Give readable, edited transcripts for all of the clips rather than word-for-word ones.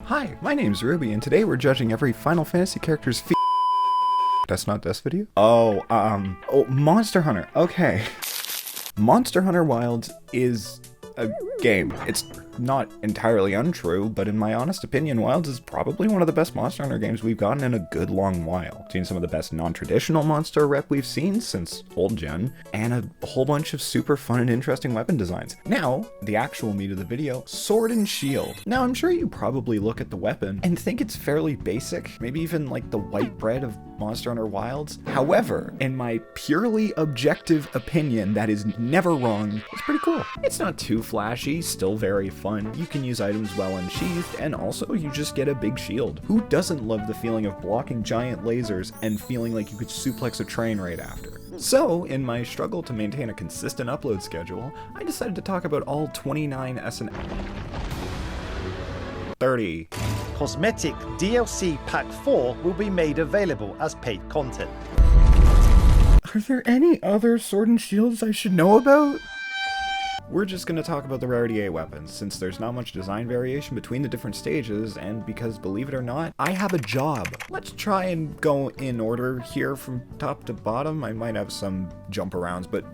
Hi, my name's Ruby, and today we're judging every Final Fantasy character's That's not this video? Oh, Monster Hunter. Okay. Monster Hunter Wilds is a game. It's not entirely untrue, but in my honest opinion, Wilds is probably one of the best Monster Hunter games we've gotten in a good long while. Seen some of the best non-traditional monster rep we've seen since old gen, and a whole bunch of super fun and interesting weapon designs. Now, the actual meat of the video, sword and shield. Now, I'm sure you probably look at the weapon and think it's fairly basic, maybe even like the white bread of Monster Hunter Wilds. However, in my purely objective opinion, that is never wrong, it's pretty cool. It's not too flashy, still very fun. You can use items well unsheathed, and also you just get a big shield. Who doesn't love the feeling of blocking giant lasers and feeling like you could suplex a train right after? So, in my struggle to maintain a consistent upload schedule, I decided to talk about all 29 SN 30. Cosmetic DLC Pack 4 will be made available as paid content. Are there any other sword and shields I should know about? We're just going to talk about the rarity A weapons, since there's not much design variation between the different stages, and because, believe it or not, I have a job. Let's try and go in order here from top to bottom. I might have some jump arounds, but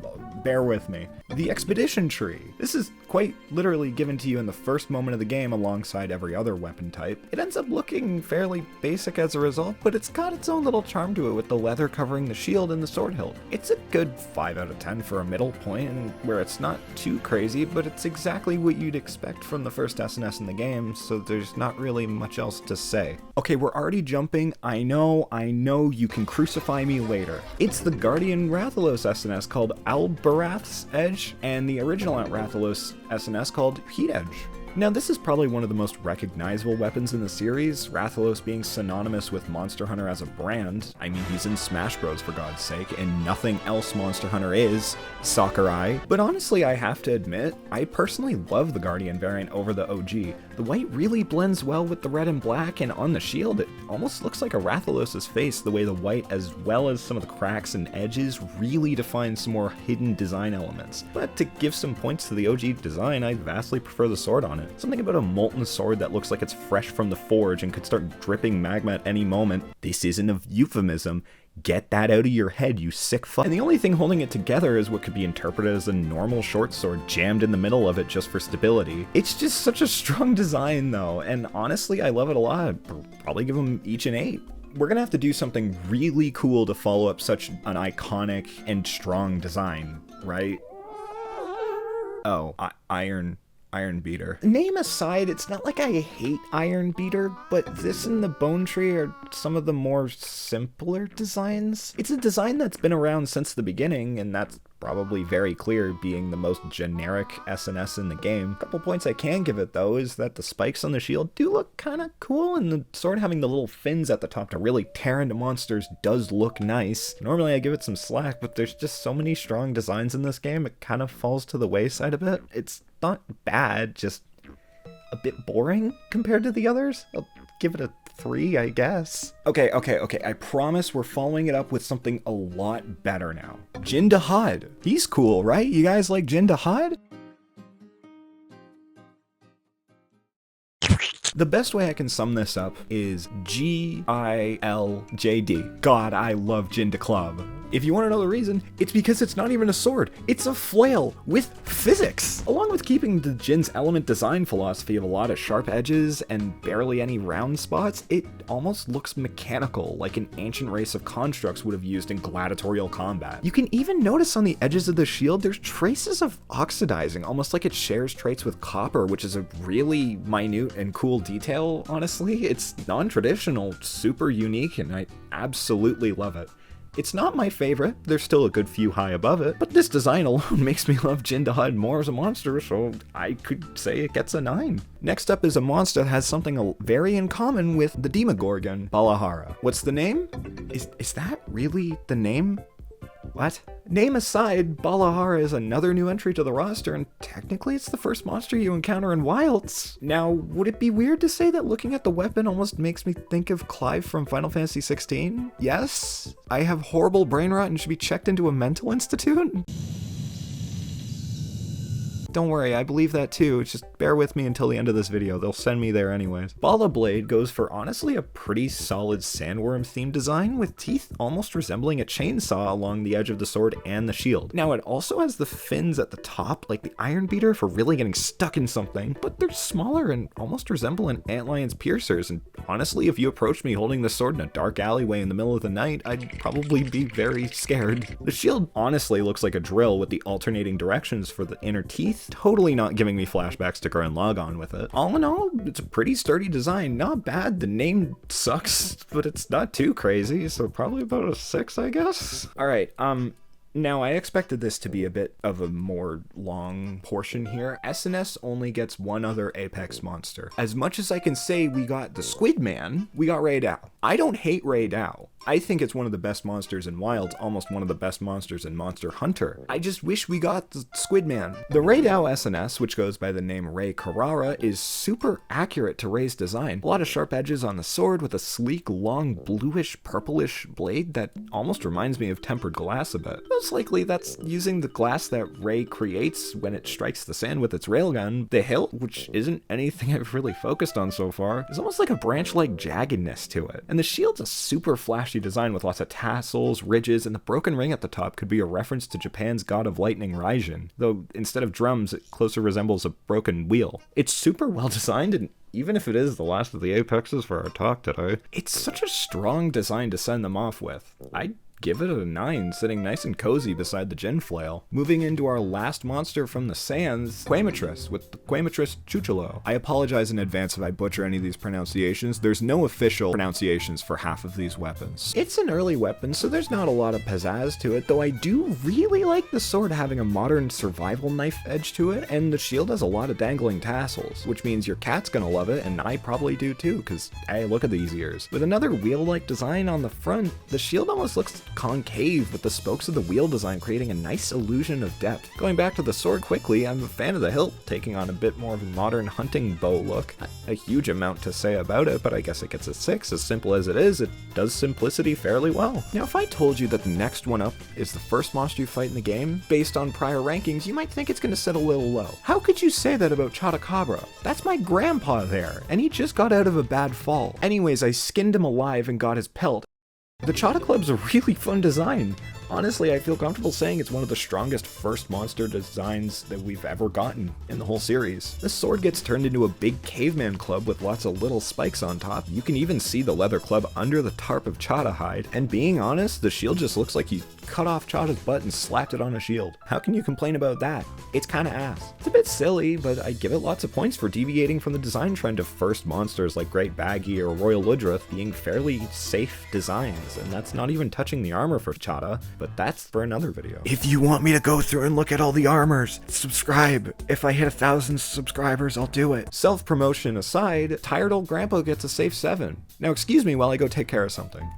bear with me. The Expedition Tree. This is quite literally given to you in the first moment of the game alongside every other weapon type. It ends up looking fairly basic as a result, but it's got its own little charm to it with the leather covering the shield and the sword hilt. It's a good 5 out of 10 for a middle point, and where it's not too crazy, but it's exactly what you'd expect from the first SNS in the game, so there's not really much else to say. Okay, we're already jumping. I know, you can crucify me later. It's the Guardian Rathalos SNS called Albarath's Edge, and the original Rathalos SNS called Heat Edge. Now, this is probably one of the most recognizable weapons in the series, Rathalos being synonymous with Monster Hunter as a brand. I mean, he's in Smash Bros. For God's sake, and nothing else Monster Hunter is, Sakurai. But honestly, I have to admit, I personally love the Guardian variant over the OG. The white really blends well with the red and black, and on the shield, it almost looks like a Rathalos' face, the way the white, as well as some of the cracks and edges, really define some more hidden design elements. But to give some points to the OG design, I vastly prefer the sword on it. Something about a molten sword that looks like it's fresh from the forge and could start dripping magma at any moment. This isn't a euphemism. Get that out of your head, you sick fuck. And the only thing holding it together is what could be interpreted as a normal short sword jammed in the middle of it just for stability. It's just such a strong design though, and honestly, I love it a lot. I'd probably give them each an 8. We're gonna have to do something really cool to follow up such an iconic and strong design, right? Oh, Iron Beater. Name aside, it's not like I hate Iron Beater, but this and the Bone Tree are some of the more simpler designs. It's a design that's been around since the beginning, and that's probably very clear, being the most generic SNS in the game. A couple points I can give it though is that the spikes on the shield do look kinda cool, and the sword having the little fins at the top to really tear into monsters does look nice. Normally I give it some slack, but there's just so many strong designs in this game, it kind of falls to the wayside a bit. It's not bad, just a bit boring compared to the others. I'll give it a 3, I guess. Okay, I promise we're following it up with something a lot better now. Jin Dahad. He's cool, right? You guys like Jin Dahad? The best way I can sum this up is GILJD. God, I love Jin Da Club. If you want to know the reason, it's because it's not even a sword, it's a flail with physics! Along with keeping the Jin's element design philosophy of a lot of sharp edges and barely any round spots, it almost looks mechanical, like an ancient race of constructs would have used in gladiatorial combat. You can even notice on the edges of the shield there's traces of oxidizing, almost like it shares traits with copper, which is a really minute and cool detail, honestly. It's non-traditional, super unique, and I absolutely love it. It's not my favorite, there's still a good few high above it, but this design alone makes me love Jin Dahad more as a monster, so I could say it gets a 9. Next up is a monster that has something very in common with the Demogorgon, Balahara. What's the name? Is that really the name? What? Name aside, Balahara is another new entry to the roster, and technically it's the first monster you encounter in Wilds. Now, would it be weird to say that looking at the weapon almost makes me think of Clive from Final Fantasy 16? Yes? I have horrible brain rot and should be checked into a mental institute? don't worry, I believe that too. Just bear with me until the end of this video. They'll send me there anyways. Bala Blade goes for honestly a pretty solid sandworm themed design with teeth almost resembling a chainsaw along the edge of the sword and the shield. Now it also has the fins at the top like the Iron Beater for really getting stuck in something, but they're smaller and almost resemble an antlion's piercers, and honestly if you approached me holding this sword in a dark alleyway in the middle of the night, I'd probably be very scared. The shield honestly looks like a drill with the alternating directions for the inner teeth, totally not giving me flashbacks to Gurren Lagann with it. All in all, it's a pretty sturdy design, not bad. The name sucks, but it's not too crazy, so probably about a 6, I guess. Alright, now, I expected this to be a bit of a more long portion here. SNS only gets one other Apex monster. As much as I can say we got the Squid Man, we got Ray Dow. I don't hate Ray Dow. I think it's one of the best monsters in Wilds, almost one of the best monsters in Monster Hunter. I just wish we got the Squid Man. The Ray Dow SNS, which goes by the name Ray Carrara, is super accurate to Ray's design. A lot of sharp edges on the sword with a sleek, long, bluish, purplish blade that almost reminds me of tempered glass a bit. Most likely that's using the glass that Ray creates when it strikes the sand with its railgun. The hilt, which isn't anything I've really focused on so far, is almost like a branch-like jaggedness to it. And the shield's a super flashy design with lots of tassels, ridges, and the broken ring at the top could be a reference to Japan's god of lightning Raijin, though instead of drums it closer resembles a broken wheel. It's super well designed, and even if it is the last of the Apexes for our talk today, it's such a strong design to send them off with. I'd give it a 9, sitting nice and cozy beside the Gin Flail. Moving into our last monster from the sands, Gogmazios with the Gogmazios Chuchulo. I apologize in advance if I butcher any of these pronunciations. There's no official pronunciations for half of these weapons. It's an early weapon, so there's not a lot of pizzazz to it, though I do really like the sword having a modern survival knife edge to it, and the shield has a lot of dangling tassels, which means your cat's gonna love it, and I probably do too, because hey, look at these ears. With another wheel-like design on the front, the shield almost looks concave with the spokes of the wheel design creating a nice illusion of depth. Going back to the sword quickly, I'm a fan of the hilt, taking on a bit more of a modern hunting bow look. A huge amount to say about it, but I guess it gets a 6. As simple as it is, it does simplicity fairly well. Now if I told you that the next one up is the first monster you fight in the game, based on prior rankings, you might think it's gonna sit a little low. How could you say that about Chotacabra? That's my grandpa there, and he just got out of a bad fall. Anyways, I skinned him alive and got his pelt. The Chota Club's a really fun design. Honestly, I feel comfortable saying it's one of the strongest first monster designs that we've ever gotten in the whole series. This sword gets turned into a big caveman club with lots of little spikes on top. You can even see the leather club under the tarp of Chota hide, and being honest, the shield just looks like you cut off Chota's butt and slapped it on a shield. How can you complain about that? It's kinda ass. It's a bit silly, but I give it lots of points for deviating from the design trend of first monsters like Great Baggy or Royal Ludroth being fairly safe designs, and that's not even touching the armor for Chota, but that's for another video. If you want me to go through and look at all the armors, subscribe. If I hit 1,000 subscribers, I'll do it. Self-promotion aside, Tired Old Grandpa gets a safe 7. Now excuse me while I go take care of something.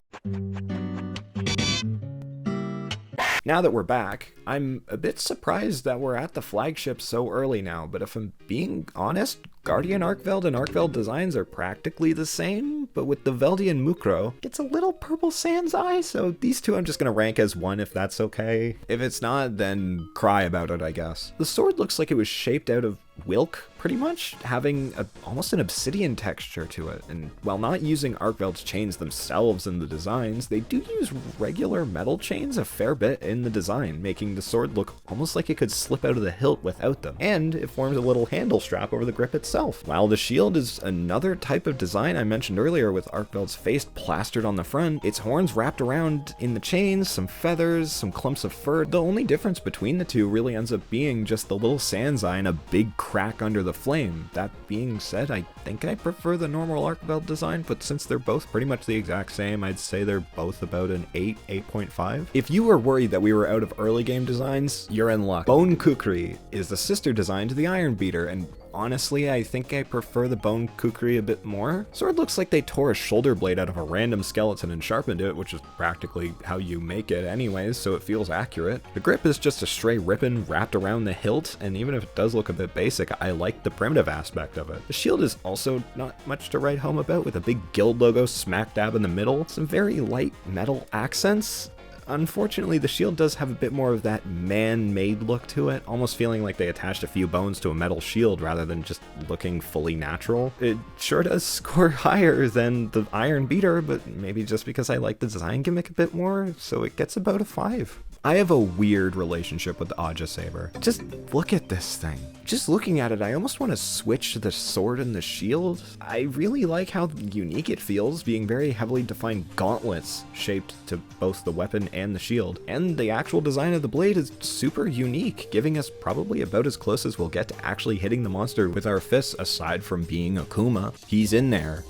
Now that we're back, I'm a bit surprised that we're at the flagship so early now, but if I'm being honest, Guardian Arkveld and Arkveld designs are practically the same, but with the Veldian Mukro, it's a little purple sans eye, so these two I'm just gonna rank as 1 if that's okay. If it's not, then cry about it, I guess. The sword looks like it was shaped out of Wilk, pretty much, having almost an obsidian texture to it, and while not using Arkveld's chains themselves in the designs, they do use regular metal chains a fair bit in the design, making the sword look almost like it could slip out of the hilt without them, and it forms a little handle strap over the grip itself. While the shield is another type of design I mentioned earlier with Arkveld's face plastered on the front, its horns wrapped around in the chains, some feathers, some clumps of fur. The only difference between the two really ends up being just the little sans eye and a big crack under the flame. That being said, I think I prefer the normal Arkveld design, but since they're both pretty much the exact same, I'd say they're both about an 8, 8.5. If you were worried that we were out of early game designs, you're in luck. Bone Kukri is the sister design to the Iron Beater, and honestly, I think I prefer the Bone Kukri a bit more. Sword looks like they tore a shoulder blade out of a random skeleton and sharpened it, which is practically how you make it anyways, so it feels accurate. The grip is just a stray ribbon wrapped around the hilt, and even if it does look a bit basic, I like the primitive aspect of it. The shield is also not much to write home about, with a big guild logo smack dab in the middle, some very light metal accents. Unfortunately, the shield does have a bit more of that man-made look to it, almost feeling like they attached a few bones to a metal shield rather than just looking fully natural. It sure does score higher than the Iron Beater, but maybe just because I like the design gimmick a bit more, so it gets about a 5. I have a weird relationship with the Aja Saber. Just look at this thing. Just looking at it, I almost want to switch the sword and the shield. I really like how unique it feels, being very heavily defined gauntlets shaped to both the weapon and the shield. And the actual design of the blade is super unique, giving us probably about as close as we'll get to actually hitting the monster with our fists, aside from being Akuma. He's in there,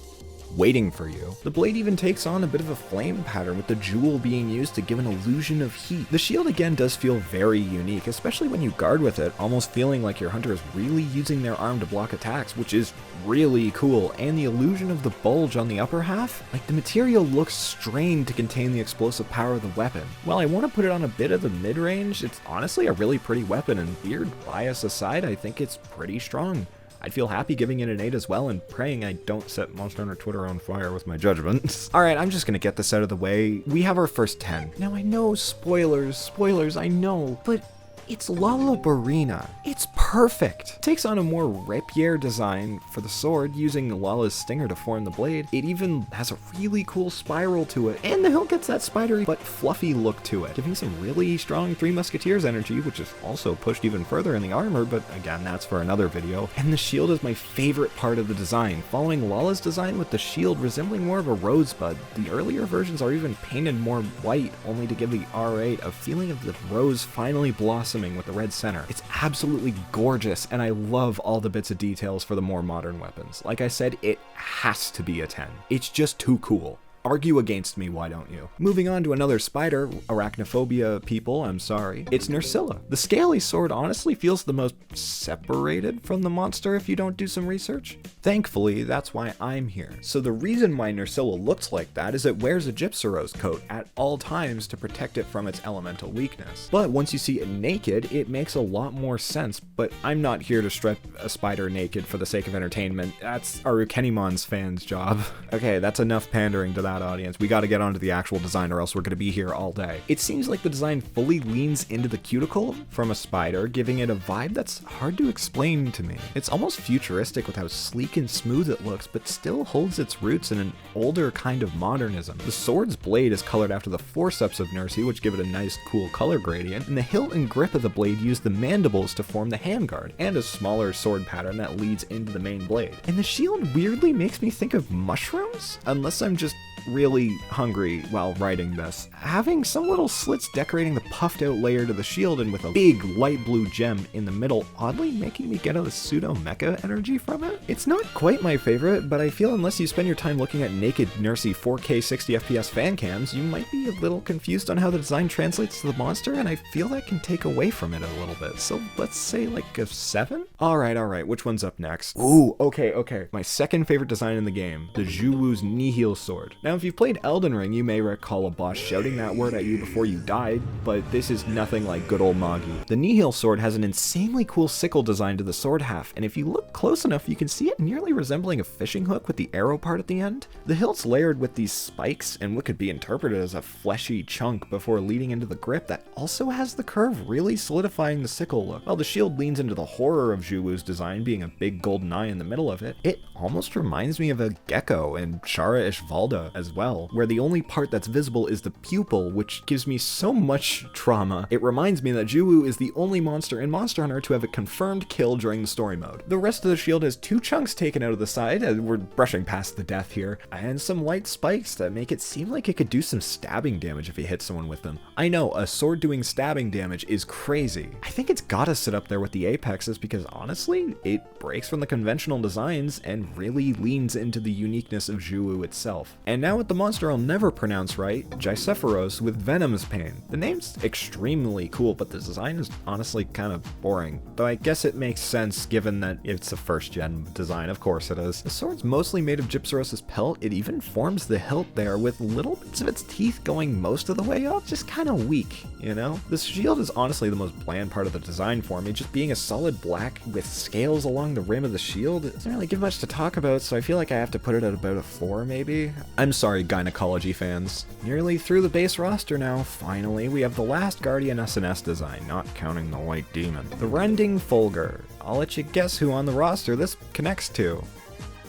waiting for you. The blade even takes on a bit of a flame pattern, with the jewel being used to give an illusion of heat. The shield again does feel very unique, especially when you guard with it, almost feeling like your hunter is really using their arm to block attacks, which is really cool. And the illusion of the bulge on the upper half, like the material looks strained to contain the explosive power of the weapon. While I want to put it on a bit of the mid-range, it's honestly a really pretty weapon, and weird bias aside, I think it's pretty strong. I'd feel happy giving it an 8 as well, and praying I don't set Monster Hunter Twitter on fire with my judgments. Alright, I'm just gonna get this out of the way. We have our first 10. Now I know spoilers, I know, but it's Lalabarina. It's perfect. Takes on a more rapier design for the sword, using Lala's stinger to form the blade. It even has a really cool spiral to it, and the hilt gets that spidery but fluffy look to it, giving some really strong Three Musketeers energy, which is also pushed even further in the armor, but again, that's for another video. And the shield is my favorite part of the design, following Lala's design with the shield resembling more of a rosebud. The earlier versions are even painted more white, only to give the R8 a feeling of the rose finally blossoming with the red center. It's absolutely gorgeous, and I love all the bits of details for the more modern weapons. Like I said, it has to be a 10. It's just too cool. Argue against me, why don't you? Moving on to another spider, arachnophobia people, I'm sorry. It's Nerscylla. The scaly sword honestly feels the most separated from the monster if you don't do some research. Thankfully, that's why I'm here. So the reason why Nerscylla looks like that is it wears a Gypsyros coat at all times to protect it from its elemental weakness. But once you see it naked, it makes a lot more sense, but I'm not here to strip a spider naked for the sake of entertainment. That's Arukenimon's fans' job. Okay, that's enough pandering to that audience. We gotta get onto the actual design or else we're gonna be here all day. It seems like the design fully leans into the cuticle from a spider, giving it a vibe that's hard to explain to me. It's almost futuristic with how sleek and smooth it looks, but still holds its roots in an older kind of modernism. The sword's blade is colored after the forceps of Nursey, which give it a nice cool color gradient, and the hilt and grip of the blade use the mandibles to form the handguard, and a smaller sword pattern that leads into the main blade. And the shield weirdly makes me think of mushrooms, unless I'm just really hungry while writing this. Having some little slits decorating the puffed out layer to the shield, and with a big light blue gem in the middle, oddly making me get a pseudo mecha energy from it. It's not quite my favorite, but I feel unless you spend your time looking at naked Nursey 4K 60fps fan cams, you might be a little confused on how the design translates to the monster, and I feel that can take away from it a little bit. So let's say like a 7? Alright, which one's up next? Ooh, okay. My second favorite design in the game, the Juwu's Nihil sword. Now if you've played Elden Ring, you may recall a boss shouting that word at you before you died, but this is nothing like good old Magi. The Nihil sword has an insanely cool sickle design to the sword half, and if you look close enough, you can see it nearly resembling a fishing hook with the arrow part at the end. The hilt's layered with these spikes and what could be interpreted as a fleshy chunk before leading into the grip that also has the curve really solidifying the sickle look. While the shield leans into the horror of Juwu's design, being a big golden eye in the middle of it, it almost reminds me of a gecko in Shara Ishvalda as well, where the only part that's visible is the pupil, which gives me so much trauma. It reminds me that Juwu is the only monster in Monster Hunter to have a confirmed kill during the story mode. The rest of the shield has 2 chunks taken out of the side, and we're brushing past the death here, and some light spikes that make it seem like it could do some stabbing damage if you hit someone with them. I know, a sword doing stabbing damage is crazy. I think it's gotta sit up there with the Apexes because honestly, it breaks from the conventional designs and really leans into the uniqueness of Juwu itself. And now with the monster I'll never pronounce right, Gycepharos with Venomous pain. The name's extremely cool, but the design is honestly kind of boring. Though I guess it makes sense given that it's a first gen design, of course it is. The sword's mostly made of Gypsaros's pelt. It even forms the hilt there with little bits of its teeth going most of the way up. Just kind of weak, you know? The shield is honestly the most bland part of the design for me, just being a solid black with scales along the rim of the shield. It doesn't really give much to talk about, so I feel like I have to put it at about a 4 maybe. I'm sorry, gynecology fans. Nearly through the base roster now, finally, we have the last Guardian SNS design, not counting the White Demon. The Rending Fulgur. I'll let you guess who on the roster this connects to.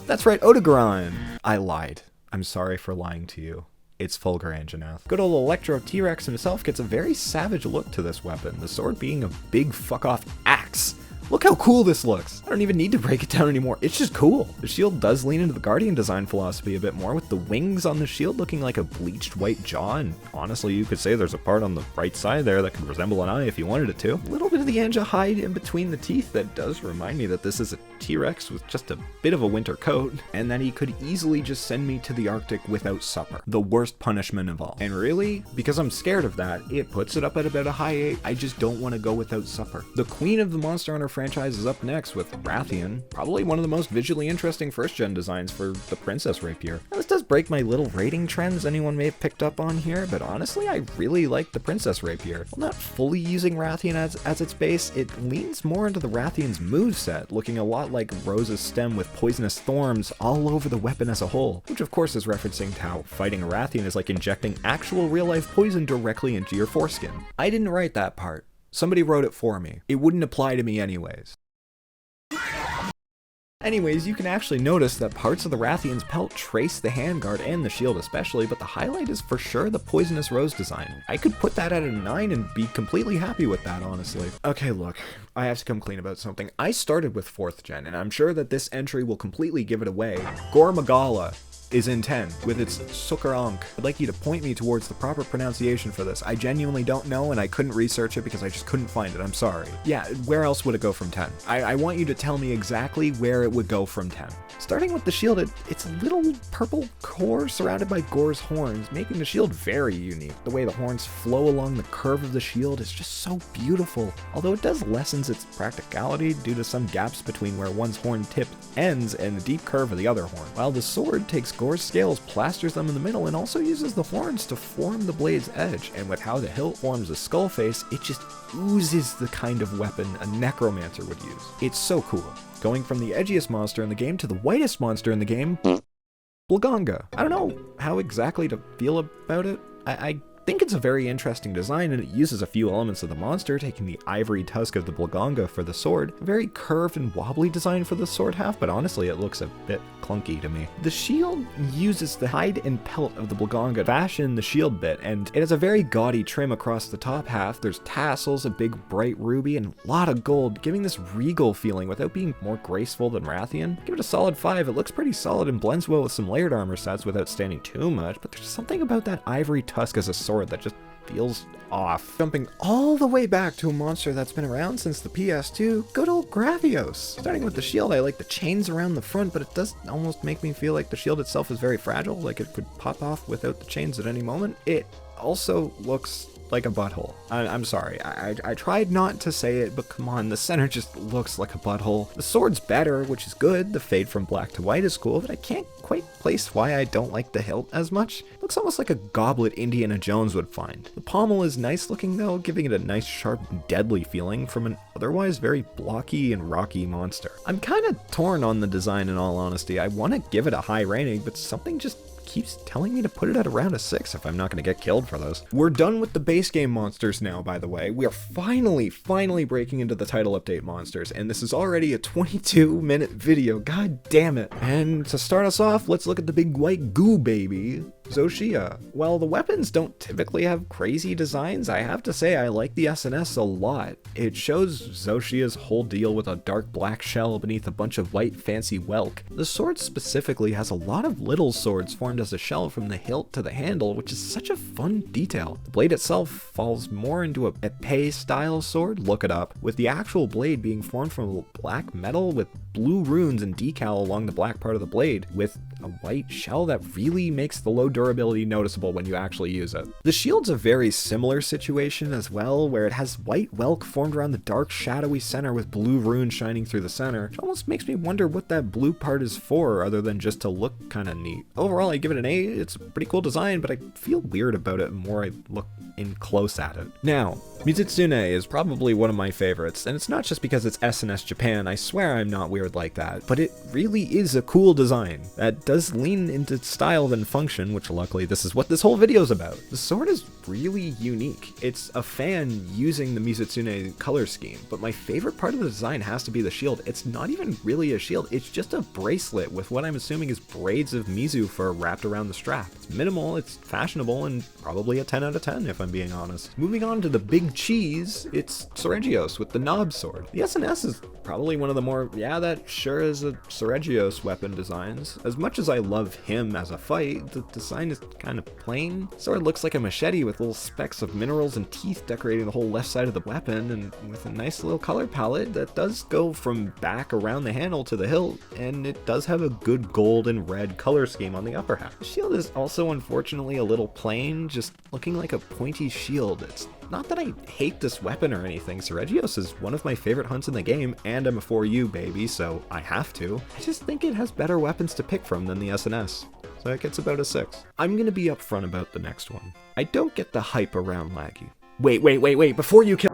That's right, Odogaron! I lied. I'm sorry for lying to you. It's Fulgur Anjanath. Good old Electro T-Rex himself gets a very savage look to this weapon, the sword being a big fuck-off axe. Look how cool this looks! I don't even need to break it down anymore, it's just cool! The shield does lean into the Guardian design philosophy a bit more, with the wings on the shield looking like a bleached white jaw, and honestly you could say there's a part on the right side there that could resemble an eye if you wanted it to. A little bit of the Anja hide in between the teeth that does remind me that this is a T-Rex with just a bit of a winter coat, and that he could easily just send me to the Arctic without supper. The worst punishment of all. And really, because I'm scared of that, it puts it up at about a high 8, I just don't want to go without supper. The queen of the Monster Hunter franchise is up next with Rathian, probably one of the most visually interesting first-gen designs for the Princess Rapier. Now, this does break my little rating trends anyone may have picked up on here, but honestly I really like the Princess Rapier. While not fully using Rathian as its base, it leans more into the Rathian's moveset, looking a lot like Rose's stem with poisonous thorns all over the weapon as a whole, which of course is referencing to how fighting a Rathian is like injecting actual real-life poison directly into your foreskin. I didn't write that part. Somebody wrote it for me. It wouldn't apply to me anyways. Anyways, you can actually notice that parts of the Rathian's pelt trace the handguard and the shield especially, but the highlight is for sure the poisonous rose design. I could put that at a 9 and be completely happy with that, honestly. Okay, look, I have to come clean about something. I started with 4th gen, and I'm sure that this entry will completely give it away. Gore Magala is in 10, with its Sukarank. I'd like you to point me towards the proper pronunciation for this. I genuinely don't know, and I couldn't research it because I just couldn't find it, I'm sorry. Yeah, where else would it go from 10? I want you to tell me exactly where it would go from 10. Starting with the shield, it's a little purple core surrounded by Gore's horns, making the shield very unique. The way the horns flow along the curve of the shield is just so beautiful, although it does lessens its practicality due to some gaps between where one's horn tip ends and the deep curve of the other horn, while the sword takes Gore's scales, plasters them in the middle, and also uses the horns to form the blade's edge. And with how the hilt forms a skull face, it just oozes the kind of weapon a necromancer would use. It's so cool. Going from the edgiest monster in the game to the whitest monster in the game, Blaganga. I don't know how exactly to feel about it. I think it's a very interesting design, and it uses a few elements of the monster, taking the ivory tusk of the Blaganga for the sword, a very curved and wobbly design for the sword half, but honestly it looks a bit clunky to me. The shield uses the hide and pelt of the Blaganga to fashion the shield bit, and it has a very gaudy trim across the top half. There's tassels, a big bright ruby, and a lot of gold, giving this regal feeling without being more graceful than Rathian. Give it a solid 5, it looks pretty solid and blends well with some layered armor sets without standing too much, but there's something about that ivory tusk as a sword that just feels off. Jumping all the way back to a monster that's been around since the PS2, good old Gravios. Starting with the shield, I like the chains around the front, but it does almost make me feel like the shield itself is very fragile, like it could pop off without the chains at any moment. It also looks like a butthole. I'm sorry, I tried not to say it, but come on, the center just looks like a butthole. The sword's better, which is good. The fade from black to white is cool, but I can't quite place why I don't like the hilt as much. It looks almost like a goblet Indiana Jones would find. The pommel is nice looking though, giving it a nice sharp deadly feeling from an otherwise very blocky and rocky monster. I'm kind of torn on the design in all honesty. I want to give it a high rating, but something just keeps telling me to put it at around a 6 if I'm not going to get killed for those. We're done with the base game monsters now, by the way. We are finally breaking into the title update monsters, and this is already a 22-minute video. God damn it. And to start us off, let's look at the big white goo baby, Zoshia. While the weapons don't typically have crazy designs, I have to say I like the SNS a lot. It shows Zoshia's whole deal with a dark black shell beneath a bunch of white fancy welk. The sword specifically has a lot of little swords formed as a shell from the hilt to the handle, which is such a fun detail. The blade itself falls more into a epee style sword, look it up, with the actual blade being formed from black metal with blue runes and decal along the black part of the blade, with a white shell that really makes the low durability noticeable when you actually use it. The shield's a very similar situation as well, where it has white welk formed around the dark shadowy center with blue runes shining through the center, which almost makes me wonder what that blue part is for other than just to look kind of neat. Overall, I give it an A. It's a pretty cool design, but I feel weird about it the more I look in close at it. Now, Mizutsune is probably one of my favorites, and it's not just because it's SNS Japan, I swear I'm not weird like that, but it really is a cool design that does lean into style than function, which luckily this is what this whole video is about. The sword is really unique. It's a fan using the Mizutsune color scheme, but my favorite part of the design has to be the shield. It's not even really a shield, it's just a bracelet with what I'm assuming is braids of Mizu fur wrapped around the strap. It's minimal, it's fashionable, and probably a 10 out of 10 if I'm being honest. Moving on to the big cheese, it's Soregios with the knob sword. The SNS is probably one of the more, yeah, that sure is a Soregios weapon designs. As much as I love him as a fight, the design is kind of plain. Sword looks like a machete with little specks of minerals and teeth decorating the whole left side of the weapon, and with a nice little color palette that does go from back around the handle to the hilt, and it does have a good gold and red color scheme on the upper half. The shield is also unfortunately a little plain, just looking like a pointy shield. It's not that I hate this weapon or anything. Soregios is one of my favorite hunts in the game, and I'm a 4U baby, so I have to. I just think it has better weapons to pick from than the SNS, so it gets about a 6. I'm gonna be upfront about the next one. I don't get the hype around Laggy. Wait, before you kill...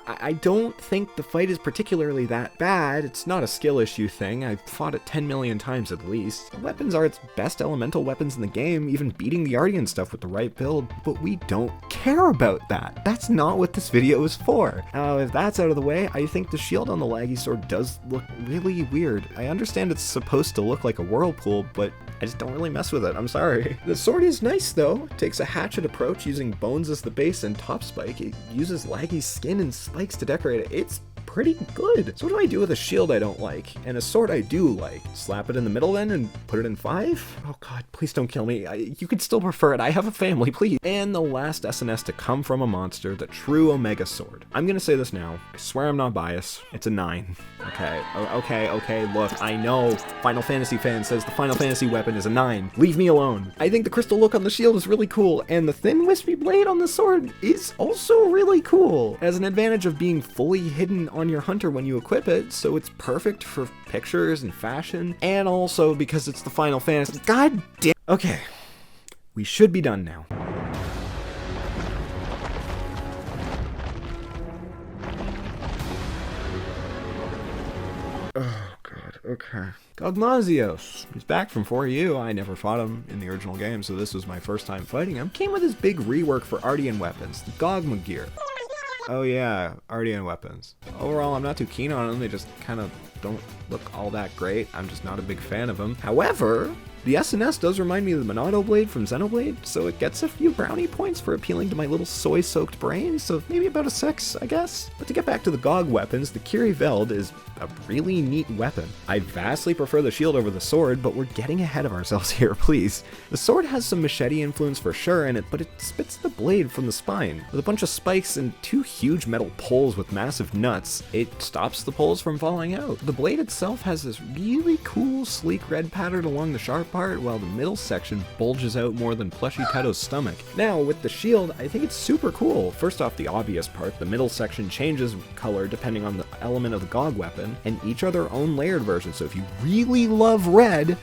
I don't think the fight is particularly that bad. It's not a skill issue thing. I've fought it 10 million times at least. The weapons are its best elemental weapons in the game, even beating the Ardian stuff with the right build, but we don't care about that. That's not what this video is for. If that's out of the way, I think the shield on the Laggy sword does look really weird. I understand it's supposed to look like a whirlpool, but I just don't really mess with it, I'm sorry. The sword is nice though. It takes a hatchet approach using bones as the base and top spike. It uses Laggy's skin and spikes to decorate it. It's pretty good. So what do I do with a shield I don't like? And a sword I do like? Slap it in the middle then and put it in 5? Oh god, please don't kill me. You could still prefer it. I have a family, please. And the last SNS to come from a monster, the true Omega sword. I'm gonna say this now. I swear I'm not biased. It's a 9. Okay, look, I know Final Fantasy fan says the Final Fantasy weapon is a 9. Leave me alone. I think the crystal look on the shield is really cool, and the thin wispy blade on the sword is also really cool. It has an advantage of being fully hidden on your hunter when you equip it, so it's perfect for pictures and fashion, and also because it's the Final Fantasy. God damn. Okay, we should be done now. Oh god, okay. Gogmazios. He's back from 4U. I never fought him in the original game, so this was my first time fighting him. Came with his big rework for Ardian weapons, the Gogmazios Gear. Oh yeah, Ardian weapons. Overall, I'm not too keen on them. They just kind of don't look all that great. I'm just not a big fan of them. However, the SNS does remind me of the Monado blade from Xenoblade, so it gets a few brownie points for appealing to my little soy-soaked brain, so maybe about a 6, I guess. But to get back to the Gog weapons, the Kiri Veld is a really neat weapon. I vastly prefer the shield over the sword, but we're getting ahead of ourselves here, please. The sword has some machete influence for sure in it, but it spits the blade from the spine. With a bunch of spikes and 2 huge metal poles with massive nuts, it stops the poles from falling out. The blade itself has this really cool, sleek red pattern along the sharp part, while the middle section bulges out more than Plushy Teto's stomach. Now, with the shield, I think it's super cool. First off, the obvious part, the middle section changes color depending on the element of the Gog weapon, and each are their own layered version, so if you really love red,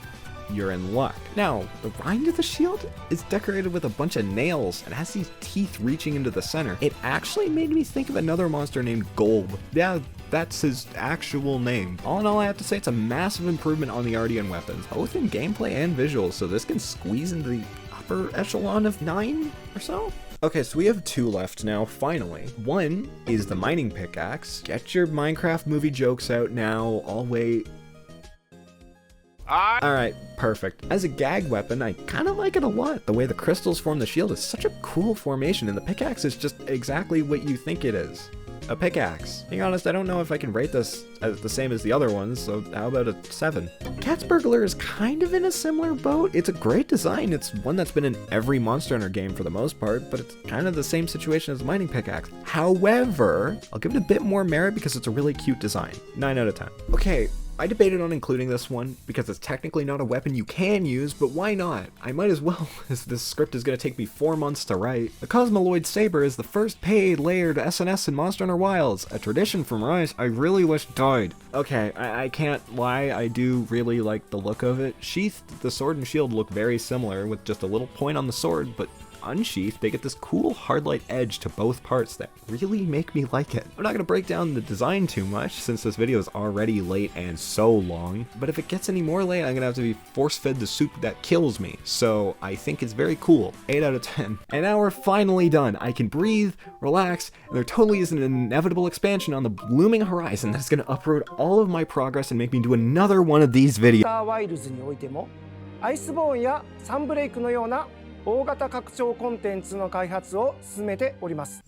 you're in luck. Now, the rind of the shield is decorated with a bunch of nails and has these teeth reaching into the center. It actually made me think of another monster named Golb. Yeah, that's his actual name. All in all, I have to say it's a massive improvement on the Ardian weapons, both in gameplay and visuals, so this can squeeze into the upper echelon of 9 or so. Okay, so we have 2 left now, finally. One is the mining pickaxe. Get your Minecraft movie jokes out now, I'll wait. Alright, perfect. As a gag weapon, I kind of like it a lot. The way the crystals form the shield is such a cool formation, and the pickaxe is just exactly what you think it is. A pickaxe. Being honest, I don't know if I can rate this as the same as the other ones, so how about a 7? Cat's Burglar is kind of in a similar boat. It's a great design. It's one that's been in every Monster Hunter game for the most part, but it's kind of the same situation as the mining pickaxe. However, I'll give it a bit more merit because it's a really cute design. 9 out of 10. Okay, I debated on including this one because it's technically not a weapon you can use, but why not? I might as well, as this script is going to take me 4 months to write. The Cosmoloid Saber is the first paid layered SNS in Monster Hunter Wilds, a tradition from Rise I really wish died. Okay, I can't lie, I do really like the look of it. Sheathed, the sword and shield look very similar with just a little point on the sword, but unsheathed, they get this cool hardlight edge to both parts that really make me like it. I'm not going to break down the design too much since this video is already late and so long, but if it gets any more late, I'm going to have to be force-fed the soup that kills me, so I think it's very cool. 8 out of 10. And now we're finally done. I can breathe, relax, and there totally is an inevitable expansion on the looming horizon that's going to uproot all of my progress and make me do another one of these videos. ワイルズにおいてもアイスボーンやサンブレイクのような大型拡張コンテンツの開発を進めております。